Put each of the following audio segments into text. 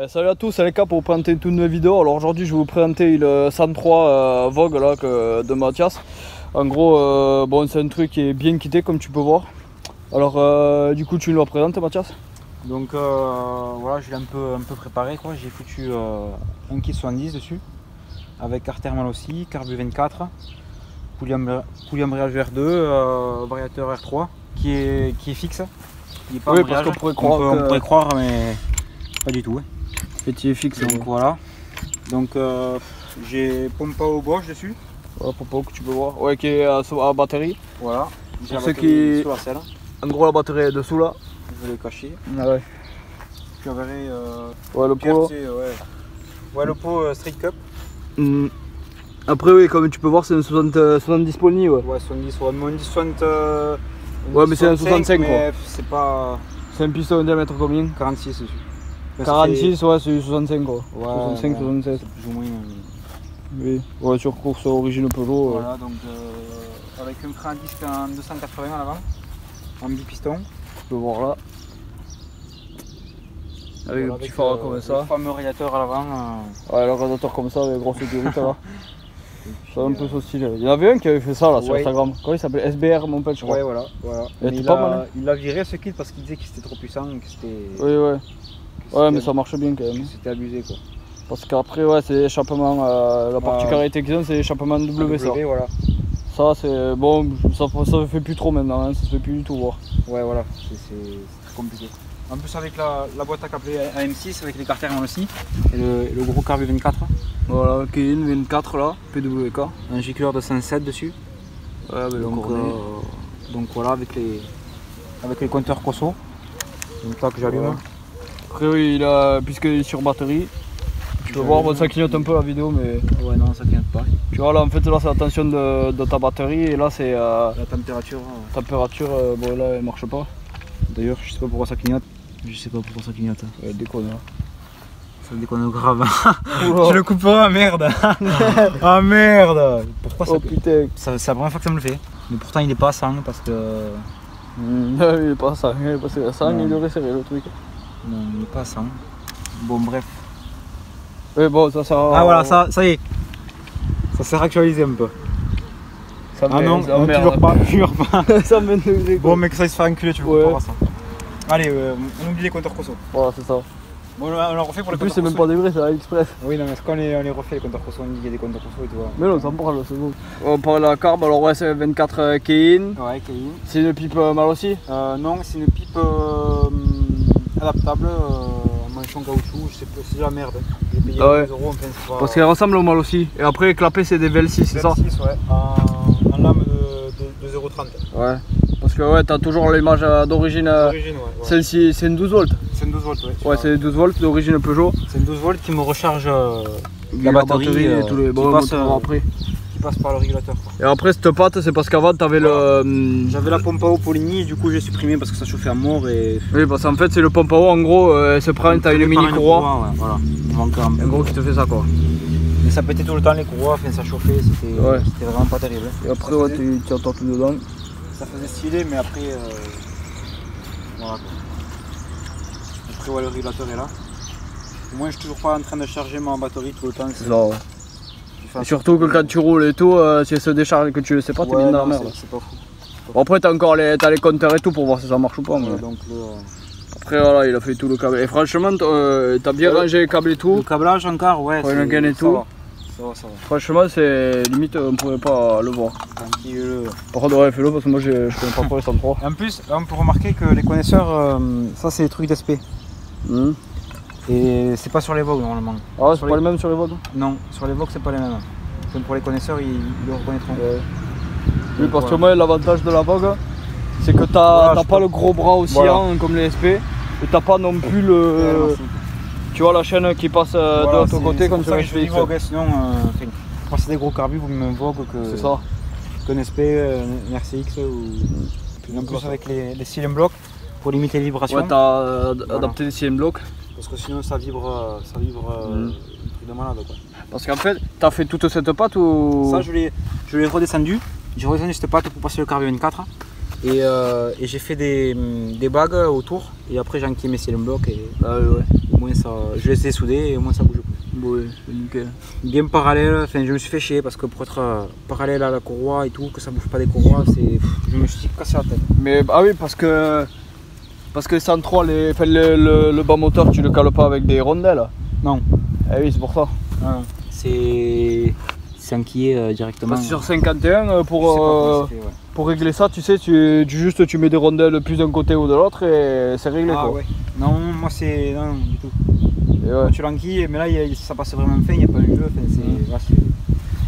Salut à tous, c'est Aleca pour vous présenter une toute nouvelle vidéo. Alors aujourd'hui je vais vous présenter le 103 Vogue là, de Mathias. En gros, bon, c'est un truc qui est bien quitté comme tu peux voir. Alors du coup tu nous le présentes Mathias. Donc voilà, je l'ai un peu préparé quoi. J'ai foutu un kit 70 dessus avec carte thermale aussi, carbu 24, poulie embrayage R2, variateur R3 qui est fixe. Il est pas oui, parce qu'on pourrait croire, on pourrait croire mais pas du tout. Et tu es fixe. Donc voilà. Donc j'ai pompe à eau Bosch dessus. Voilà, pompe que tu peux voir. Ouais, qui est à batterie. Voilà. J'ai la Pour ceux batterie qui... sous la selle. En gros la batterie est dessous là. Je vais le cacher. Ah ouais. Tu verrais ouais, le pot. Ouais, le pot Street Cup. Après oui, comme tu peux voir c'est une 70 pony ouais. Ouais, 70, ouais, moins 60. Ouais, mais c'est un 65 quoi. C'est pas. C'est un piston de diamètre combien? 46 dessus. 46, ouais, c'est 65 quoi. Ouais, 65, ouais, 76. c'est plus ou moins. Oui, ouais, sur course origine Peugeot. Voilà, donc avec un frein à disque en 280 à l'avant, en bipiston. Tu peux voir là. Avec Voilà, le petit phare comme ça. Le fameux radiateur à l'avant. Ouais, le radiateur comme ça, avec grosse sécurité là. C'est un peu son style. Il y en avait un qui avait fait ça là sur Instagram. Comment il s'appelle? SBR mon pote, je crois. Ouais, voilà. Il a viré ce kit parce qu'il disait que c'était trop puissant. Que oui, ouais. Ouais, mais ça marche bien quand même. C'était abusé quoi. Parce qu'après, ouais, c'est l'échappement. La particularité qu'ils ont, c'est l'échappement W ça. Voilà. Ça, c'est bon, ça se fait plus trop maintenant, hein, ça se fait plus du tout voir. Ouais, voilà, c'est très compliqué. En plus, avec la boîte à câbler AM6, avec les cartes thermales aussi, et le gros carbu 24. Voilà, qui est une 24 là, PWK. Un gicleur de 107 dessus. Ouais, mais donc voilà, avec les compteurs Cosso. Donc là que j'allume. Voilà. Après, oui, puisqu'il est sur batterie. Tu peux voir, bon, ça clignote un peu la vidéo, mais. Ouais, non, ça clignote pas. Tu vois, là, en fait, là, c'est la tension de ta batterie, et là, c'est. La température. Température, bon, là, elle marche pas. D'ailleurs, je sais pas pourquoi ça clignote. Je sais pas pourquoi ça clignote. Elle déconne, là. Ça déconne grave. Je le couperai, merde. Ah merde. Pourquoi ça. Oh putain. C'est la première fois que ça me le fait. Mais pourtant, il est pas à 100 parce que. Il est pas à 100, il est passé à 100, il devrait serrer le truc. Non, il est pas à 100. Bon, bref. Oui, bon, ça sert à... Ah voilà, ça y est. Ça s'est actualisé un peu. Ça ah non, toujours pas. Ça me degrés. Bon, mec, ça il se fait enculer, tu vois pas ça. Allez, on oublie les compteurs Cosso. Voilà, c'est ça. Bon, on l'a refait pour les compteurs Cosso. En plus, c'est même pas des vrais, c'est AliExpress. Oui, non, mais quand on les refait, les compteurs Cosso, on dit qu'il y a des compteurs Cosso et tout. Mais non, ça me parle, c'est bon. On parle de la carbe, alors ouais, c'est 24 Kein. Ouais, Kein. C'est une pipe mal aussi? Non, c'est une pipe adaptable. En caoutchouc, je sais pas, c'est de la merde. J'ai payé 2 €, enfin c'est pas... Parce qu'elle ressemble au mal aussi. Et après, clapé, c'est des VL6, c'est ça? VL6, ouais, en lame de 2,30 €. Ouais. Parce que ouais, t'as toujours l'image d'origine. Ouais. C'est une 12 volts. C'est une 12 volts, ouais. Ouais, c'est 12 volts d'origine Peugeot. C'est une 12 volts qui me recharge la batterie et tous les après. Qui passe par le régulateur. Quoi. Et après, cette pâte, c'est parce qu'avant, t'avais j'avais la pompe à eau Poligny et du coup, j'ai supprimé parce que ça chauffait à mort. Et... Oui, parce qu'en fait, c'est le pompe à eau. En gros, elle se prend, t'as une mini courroie. Ouais, voilà. En gros, qui te fait ça quoi. Mais ça pétait tout le temps les courroies, enfin, ça chauffait, c'était vraiment pas terrible. Et après, ouais, tu entends tout dedans. Ça faisait stylé, mais après. Voilà quoi. Après, ouais, le régulateur est là. Moi, je suis toujours pas en train de charger ma batterie tout le temps. C'est ça, ouais. Et surtout que quand tu roules et tout, si elle se décharge et que tu le sais pas, t'es bien dans la merde. C'est pas fou. Bon, après, t'as encore les compteurs et tout pour voir si ça marche ou pas. Mais... donc, après, voilà, il a fait tout le câble. Et franchement, t'as bien rangé les câbles et tout. Le câblage encore, ouais. Pour une gaine et tout. Ça va. Franchement, c'est limite, on pourrait pas le voir. Tranquille. Par contre, ouais, fais-le parce que moi, je connais pas trop les 103. En plus, là, on peut remarquer que les connaisseurs, ça, c'est des trucs d'SP. Et c'est pas sur les Vogue normalement. Ah ouais, c'est pas les mêmes sur les Vogue? Non, sur les Vogue c'est pas les mêmes. Comme pour les connaisseurs, ils le reconnaîtront. Oui, parce que moi l'avantage de la Vogue, c'est que t'as pas le gros bras oscillant comme les SP. Et t'as pas non plus le... tu vois la chaîne qui passe de l'autre côté comme sur les SPX. Sinon, quand c'est des gros carbus, vous me Vogue que... C'est ça. Qu'un SP, un RCX ou... En plus avec les cylindres blocs pour limiter les vibrations. Ouais, t'as adapté les cylindres blocs. Parce que sinon ça vibre un truc de malade quoi. Parce qu'en fait, t'as fait toute cette pâte ou... Ça je l'ai redescendu. J'ai redescendu cette pâte pour passer le carbu 24. Et j'ai fait des bagues autour et après j'ai enquillé mes cylindres blocs et au moins ça, je les ai soudés et au moins ça bouge plus. Ouais, nickel. Bien parallèle, enfin je me suis fait chier parce que pour être parallèle à la courroie et tout, que ça bouge pas des courroies, je me suis cassé la tête. Mais ah oui, parce que 103, le bas moteur, tu le cales pas avec des rondelles. Non. Ah oui, c'est pour ça. Ah, c'est enquillé directement. Parce que sur 51, Je sais pas comment ça fait, ouais. pour régler ça, tu sais, tu mets des rondelles plus d'un côté ou de l'autre et c'est réglé. Ah quoi. ouais. Non, moi c'est. Non, du tout. Et ouais. Quand tu l'enquilles, mais là ça passe vraiment fin, il n'y a pas de jeu. Enfin,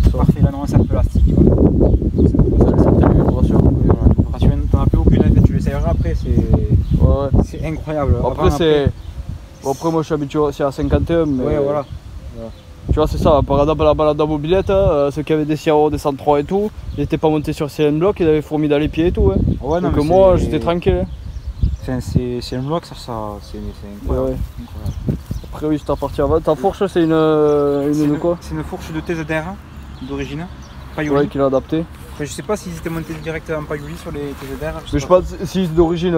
c'est parfait, là non, c'est un peu plastique. T'en as plus aucune, en fait, tu l'essayeras après, c'est incroyable. Après, moi je suis habitué aussi à 51, mais ouais, voilà. Tu vois, c'est ça, par exemple la balade en mobilette, ceux qui avaient des Sierra, des 103 et tout, ils n'étaient pas montés sur CN Block, ils avaient fourmi dans les pieds et tout. Hein. Ouais, non, donc moi j'étais tranquille. Enfin, c'est un bloc, ça c'est incroyable. Ouais. Après oui, c'est parti avant. Ta fourche c'est une quoi? C'est une fourche de TZR d'origine, Paioli. Ouais, qu'il a adapté. Enfin, je sais pas s'ils étaient montés direct en Paioli sur les TZR. Mais je pense si c'est d'origine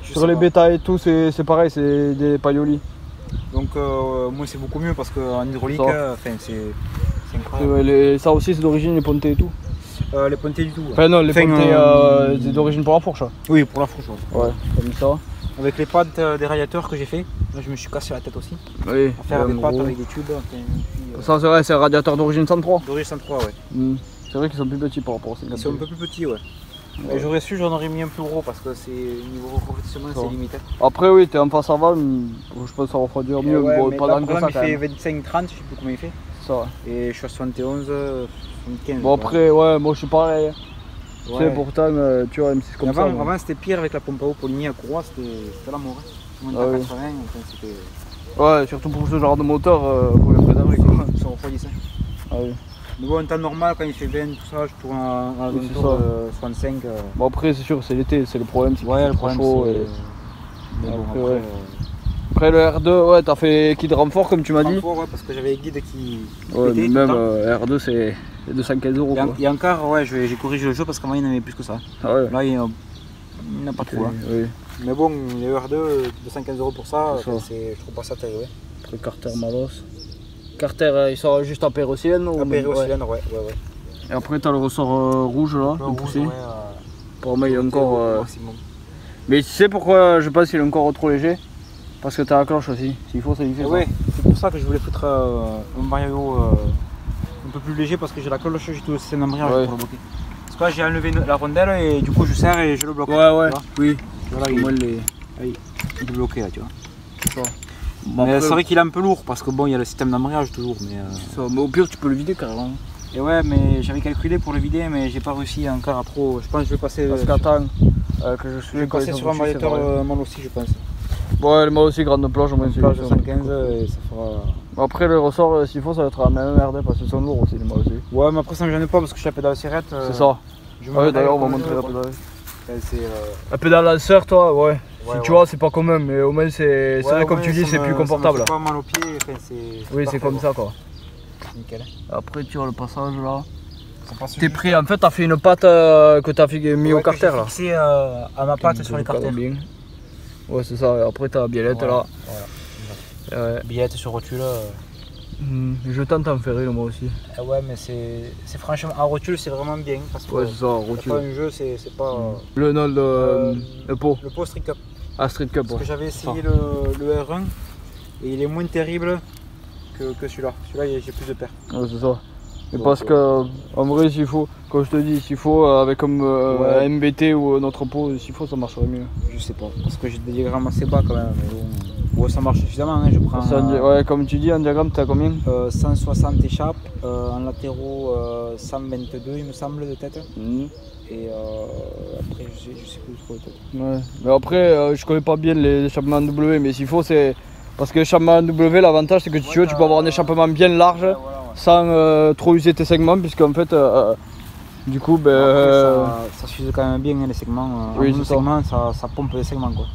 sur les bêta et tout, c'est pareil, c'est des Paioli. Donc moi c'est beaucoup mieux parce qu'en hydraulique, c'est incroyable. Ouais, ça aussi c'est d'origine les pontés et tout. Les pontés du tout. Ouais. Enfin non, les pontés c'est d'origine pour la fourche. Oui, pour la fourche. Ouais, comme ça. Avec les pattes des radiateurs que j'ai fait, là je me suis cassé la tête aussi. Oui. À faire des pattes avec des tubes. Ça c'est vrai, c'est un radiateur d'origine 103. D'origine 103, ouais. C'est vrai qu'ils sont plus petits par rapport à 50. Ils sont un peu plus petits, ouais. Ouais. J'aurais su, j'en aurais mis un plus gros parce que niveau refroidissement c'est limité. Après oui, t'es en face avant, je pense que ça refroidir mieux, ouais, bon, mais pas là, que ça quand il même. fait 25-30, je sais plus combien il fait. Ça ouais. Et je suis à 71, 75. Bon après, ouais, moi je suis pareil. Tu sais, pourtant, tu vois, M6 comme ça. Avant c'était pire avec la pompe à eau Poligny à courroie, c'était la mort. Hein. On était à 80, enfin, c'était... Ouais, surtout pour ce genre de moteur, pour les préserver quoi. Ça refroidissait. Ah oui. Mais bon, en temps normal, quand il fait 20, tout ça, je tourne à 65. Bon après c'est sûr, c'est l'été, c'est le problème, c'est le trop chaud. Mais bon, après le R2, ouais, t'as fait kit renfort comme tu m'as dit. Renfort, ouais, parce que j'avais les guides qui ouais, pétaient, même R2 c'est 215 €. Et encore, ouais, j'ai corrigé le jeu parce qu'avant il n'en avait plus que ça. Ah ouais. Là il n'a pas trop là. Oui. Mais bon, les R2, 215 € pour ça, je trouve pas ça terrible. Après Carter Malos. Carter, il sort juste en pérocylène ou en pérocylène, ouais. Et après t'as le ressort rouge là, de poussée. Pour moi il est encore... Mais tu sais pourquoi je pense qu'il est encore trop léger? Parce que t'as la cloche aussi, s'il faut ça lui fait ça. Ouais, c'est pour ça que je voulais foutre un maillot un peu plus léger parce que j'ai la cloche, j'ai tout le système d'embrayage pour le bloquer. Parce que là j'ai enlevé la rondelle et du coup je serre et je le bloque. Ouais, oui. Voilà, il est bloqué là, tu vois. C'est ça. Mais c'est vrai qu'il est un peu lourd parce que bon, il y a le système d'embrayage toujours. Mais au pire, tu peux le vider carrément. Et ouais, mais j'avais calculé pour le vider, mais j'ai pas réussi encore à trop. Je pense que je vais passer. Parce qu'attends, que je vais passer sur un radiateur mal aussi, je pense. Ouais, le mal aussi, grande plage, au moins. Une plage de 115 et ça fera. Après, le ressort, s'il faut, ça va être la même merde parce qu'ils sont lourds aussi, les mal aussi. Ouais, mais après, ça me gêne pas parce que je suis à pédale sirette. C'est ça. Ouais, d'ailleurs, on va montrer la pédale. La pédale lanceur, toi, ouais. Tu vois, c'est pas commun, mais au moins, c'est vrai, comme tu dis, c'est plus confortable. C'est pas mal au pied, oui, c'est comme ça, quoi. Nickel. Après, tu vois le passage là. T'es pris, en fait, t'as fait une patte que t'as mis au carter là. Fixé à ma patte sur les carters. Ouais, c'est ça. Après, t'as la biellette là. Voilà. Biellette sur rotule. Je tente en faire une moi aussi. Ouais, mais c'est franchement, en rotule, c'est vraiment bien. Parce que ouais, c'est ça, rotule. Pas un jeu, c'est pas. Le pot. Le pot Street Cup. Ah, Street Cup. Parce que j'avais essayé le R1 et il est moins terrible que celui-là. Celui-là, j'ai plus de paires. Ouais, c'est ça. Mais parce que, en vrai, s'il faut, comme je te dis, s'il faut, avec comme un MBT ou notre pot, s'il faut, ça marcherait mieux. Je sais pas, parce que j'ai des diagrammes assez bas quand même. Mais bon, ça marche suffisamment, hein, je prends. Ouais, comme tu dis, un diagramme, t'as combien 160 échappes, en latéraux 122, il me semble, de tête. Et après, je sais plus trop de tête. Ouais, mais après, je connais pas bien les échappements W, mais s'il faut, c'est. Parce que l'échappement W, l'avantage, c'est que tu peux avoir un échappement bien large. Sans trop user tes segments, puisqu'en fait, du coup, ça s'use quand même bien les segments. Oui, segments, ça pompe les segments quoi.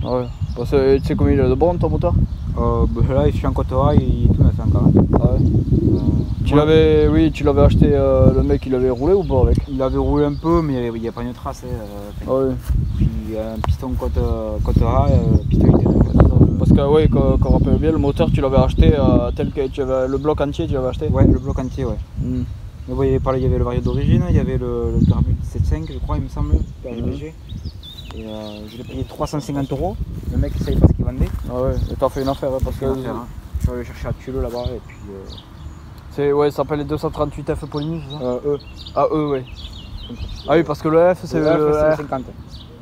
Ouais, parce que tu sais combien il a de bornes ton moteur? Là, je suis en côte A, il est tout neuf encore. Ah ouais. Tu l'avais, oui, tu l'avais acheté, le mec il avait roulé ou pas avec? Il avait roulé un peu, mais il n'y a pas une trace. Ah ouais. Puis un piston côte A, piston intérieur. Parce que oui, qu'on rappelle bien, le moteur tu l'avais acheté tel que tu avais, le bloc entier tu l'avais acheté? Ouais, le bloc entier, ouais. Mm. Mais bon, il y avait le variant d'origine, il y avait le carbu 17.5 je crois, il me semble, PRBG. Et je l'ai payé 350 €. Le mec il savait pas ce qu'il vendait. Ah ouais, et t'as fait une affaire, hein, parce que... Je suis allé chercher à Tulle là-bas et puis... c'est, ouais, ça s'appelle les 238 F Poligny, c'est ça? E. Ah, E, ouais. Ah oui, parce que le F c'est le... le 50.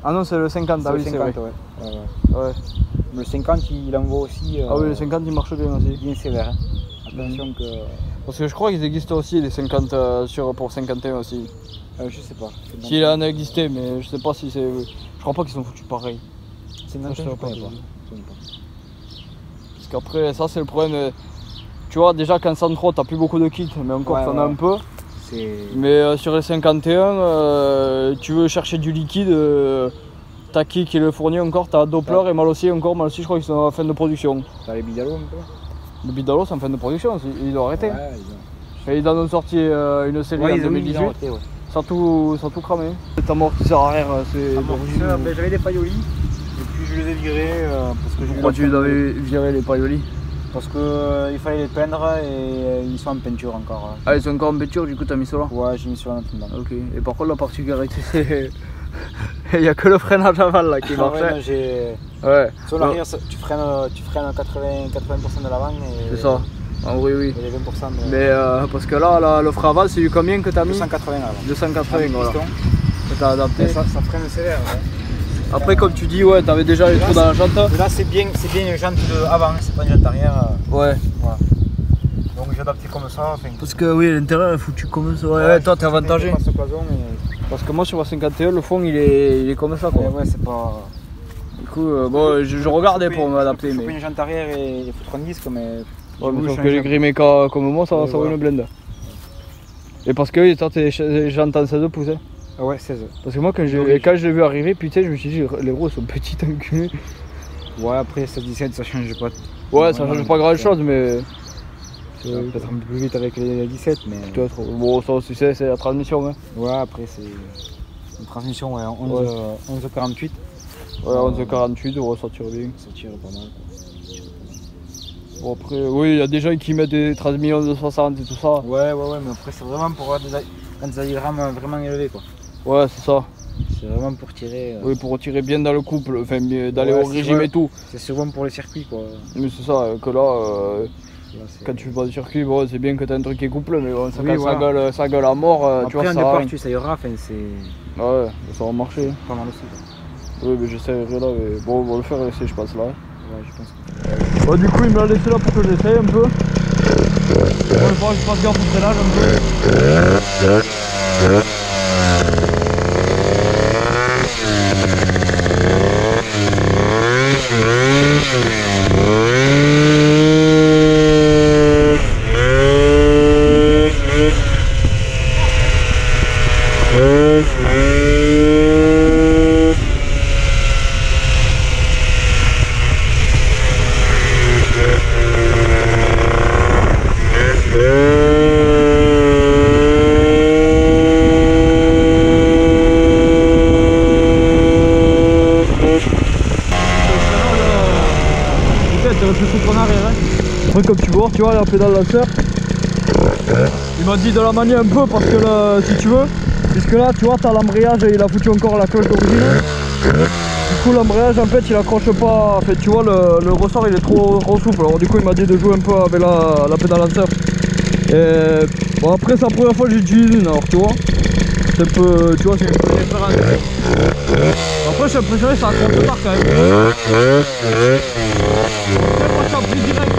Ah non, c'est le 50, ah oui, c'est vrai. Ouais. Le 50 il envoie aussi... ah oui, le 50 il marche bien aussi. Bien sévère. Hein. Attention que... Parce que je crois qu'ils existent aussi les 50 pour 51 aussi. Je sais pas. S'il en a existé, mais je sais pas si c'est... Je crois pas qu'ils sont foutus pareil. 51 je sais pas. Parce qu'après, ça c'est le problème. Tu vois, déjà qu'en 103 t'as plus beaucoup de kits, mais encore t'en as un peu. Mais sur les 51, tu veux chercher du liquide, t'as qui le fournit encore, t'as Doppler et Malossi encore. Malossi je crois qu'ils sont en fin de production. T'as les Bidalo un peu? Le Bidalo c'est en fin de production, ils ont arrêté. Ouais, et ils en ont sorti une série en 2018. Arrêté, ouais. Sans tout cramer. Cet amortisseur arrière, c'est... J'avais des paillolis, et puis je les ai virés parce que j'ai... Pourquoi tu les avais virés les paillolis? Parce qu'il fallait les peindre et ils sont en peinture encore. Ah, ils sont encore en peinture, du coup t'as mis cela? Ouais, j'ai mis cela maintenant. Ok, et par contre la particularité c'est... Il n'y a que le freinage avant là qui marche. Ouais. Sur l'arrière, tu freines à 80% de l'avant et... C'est ça. Ah oui, oui. Et les 20% de... Mais parce que là, le frein avant, c'est du combien que tu as mis? 280 avant. 280, voilà. Que tu as adapté. Ça freine sévère. Ouais. Après, comme tu dis, ouais, tu avais déjà les trous dans la jante. Là, c'est bien une jante avant, c'est pas une jante arrière. Ouais. Voilà. Donc j'ai adapté comme ça. Enfin, parce que oui, l'intérieur est foutu comme ça. Ouais, toi, t'es avantagé. Parce que moi, sur la 51, le fond, il est comme ça, quoi. Ouais, c'est pas... Du coup, bon, je regardais pour m'adapter. Mais une jante arrière et foutre un disque, mais... Ouais, mais sauf que les gris méca comme moi, ça vaut une blende. Et parce que toi, t'es jantes en 16 pouces. Ah ouais, 16. Parce que moi, quand je l'ai vu arriver, putain, je me suis dit, les roues sont petites enculées. Ouais, après 16-17, ça change pas. Ouais, ça change pas grand chose, mais. Peut-être un peu plus vite avec les 17, mais. Peut-être. Bon, ça aussi, c'est la transmission. Hein. Ouais, après, c'est une transmission, ouais, 11-48. Ouais, 11-48, ouais, ça tire bien. Ça tire pas mal. Bon, après, oui, il y a des gens qui mettent des transmissions de 60 et tout ça. Ouais, mais après, c'est vraiment pour quand des diagrammes vraiment élevés, quoi. Ouais, c'est ça. C'est vraiment pour tirer. Oui, pour tirer bien dans le couple, enfin, d'aller au régime et tout. C'est souvent pour les circuits, quoi. Mais c'est ça, que là, quand tu fais pas de circuit, bon, c'est bien que tu as un truc qui est couple, mais bon, quand ça gueule à mort, après, tu vois, ça va. Tu essayeras, enfin, c'est. Ouais, ça va marcher. Pas mal aussi, quoi. Oui, mais j'essaierai là, mais bon, on va le faire essayer, je pense là. Ouais, je pense que... Bon, du coup, il me l'a laissé là pour que j'essaye un peu. Bon, il faudra que je fasse gaffe au freinage un peu. Après, comme tu vois, la pédale lanceur, il m'a dit de la manier un peu parce que là, si tu veux, puisque là tu vois, t'as l'embrayage et il a foutu encore la cloche d'origine. Du coup, l'embrayage en fait il accroche pas, en fait tu vois, le ressort il est trop souple. Alors du coup, il m'a dit de jouer un peu avec la pédale lanceur. Et bon, après, c'est la première fois que j'utilise une, alors tu vois, c'est un peu, tu vois, c'est une peu différent. Après, j'ai l'impression que ça accroche tard quand même. C'est pas plus direct.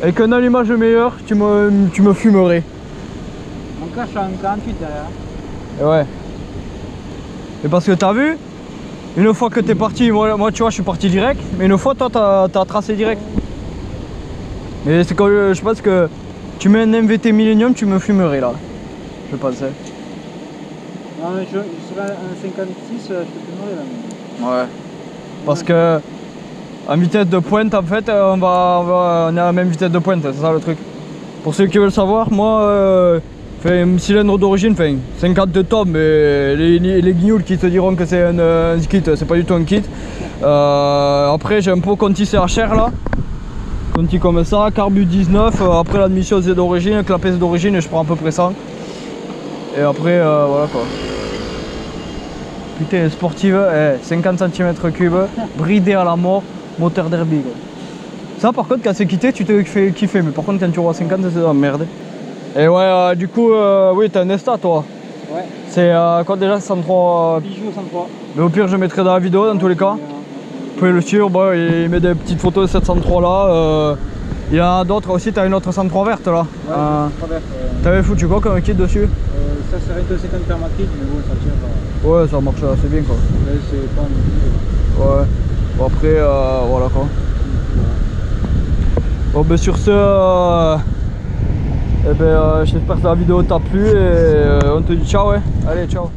Avec un allumage meilleur, tu me fumerais. Mon cas, je suis en 48 derrière. Et ouais. Et parce que t'as vu, une fois que t'es parti, moi tu vois je suis parti direct, mais une fois toi t'as tracé direct. Mais c'est quand je pense que tu mets un MVT Millennium, tu me fumerais là. Je pensais. Non mais je serais un 56, je te fumerais là. Ouais. Parce que en vitesse de pointe en fait on est à la même vitesse de pointe, c'est ça le truc. Pour ceux qui veulent savoir, moi un cylindre d'origine, 50 de top, mais les guignoules qui te diront que c'est un kit, c'est pas du tout un kit. Après j'ai un pot Conti CHR là, Conti comme ça, carbu 19, après l'admission c'est d'origine, clapet c'est d'origine et je prends à peu près ça. Et après voilà quoi. Putain sportive, 50 cm3, bridé à la mort, moteur derby quoi. Ça par contre quand c'est quitté tu te fais kiffer, mais par contre quand tu vois 50 c'est de la merde. Et ouais, du coup, oui, t'as un Esta toi. Ouais. C'est quoi déjà 103 Bijou 103. Mais au pire, je mettrai dans la vidéo dans tous les cas. Vous pouvez le suivre, bah, il met des petites photos de cette 103 là. Il y en a d'autres aussi, t'as une autre 103 verte là. Ouais, verte. T'avais foutu quoi comme kit dessus? Ça serait une 50 thermatique, mais bon, ça tire. Ouais, ça marche assez bien quoi. Mais c'est pas un Ouais. Bon, après, voilà quoi. Bon, ben sur ce. Eh ben, j'espère que la vidéo t'a plu et on te dit ciao, ouais. Allez, ciao.